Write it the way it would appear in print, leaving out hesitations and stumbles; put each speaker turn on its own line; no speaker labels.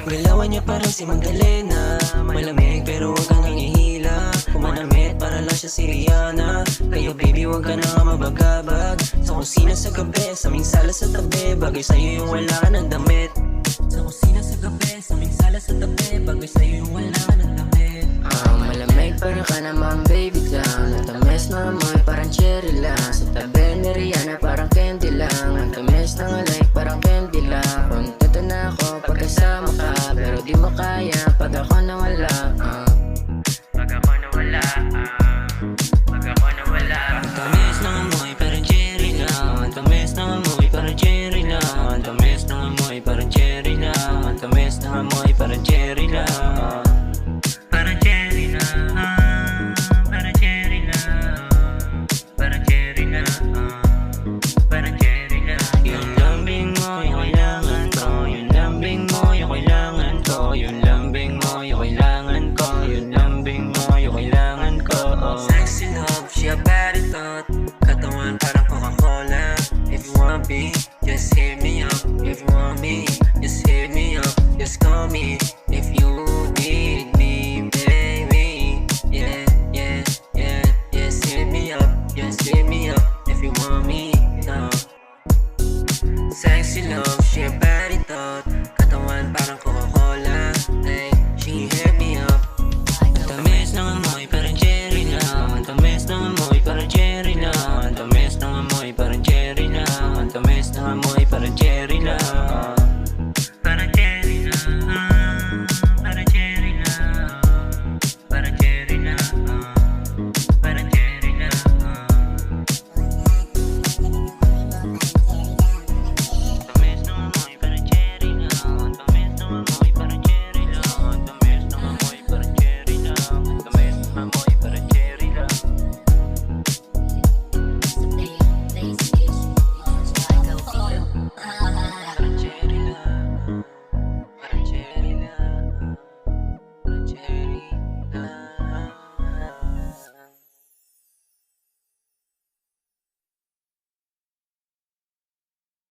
Galawan niya parang si Magdalena, malamig pero huwag kang hihila. Kumanamit para lang siya si Rihanna. Kaya baby huwag ka na nga mabagabag. Sa kusina sa gabi, sa aming sala sa tabi, bagay sa'yo yung wala ka ng damit. Sa kusina sa gabi, sa aming sala sa tabi, bagay sa'yo yung wala ka ng damit.
Malamig pero ka naman baby down. Ang tamis na amoy parang cherry lang. Sa tabi ni Rihanna parang candy lang. Ang tamis ng alay parang candy lang. Kontento na ako pagkasama ka, pero di mo kaya pag ako nawala. Pag ako nawala, pag ako nawala.
Ang tamis ng amoy parang cherry lang. Ang tamis ng amoy parang cherry lang. Ang tamis ng amoy parang cherry lang. Ang tamis ng amoy parang cherry lang. Parang cherry lang. Parang cherry lang. Parang cherry lang. Parang cherry lang. Yung lambing mo yung kailangan ko. Yung lambing mo yung kailangan ko. Yung lambing mo yung kailangan ko. Yung lambing mo yung kailangan ko. Sexy love, she a body thought. Katawan parang Coca-Cola. If you want me, just hit me up. If you want me, just hit me up. Just call me if you need me, baby. Yeah, yeah, yeah. Just hit me up. Just hit me up if you want me. No. Sexy love, she a body thought. Katawan parang Coca-Cola. Ay, she hit me up. Ang tamis ng amoy parang cherry lang. Ang tamis ng amoy parang cherry lang. Ang tamis ng amoy parang cherry lang. Ang tamis ng amoy parang cherry lang.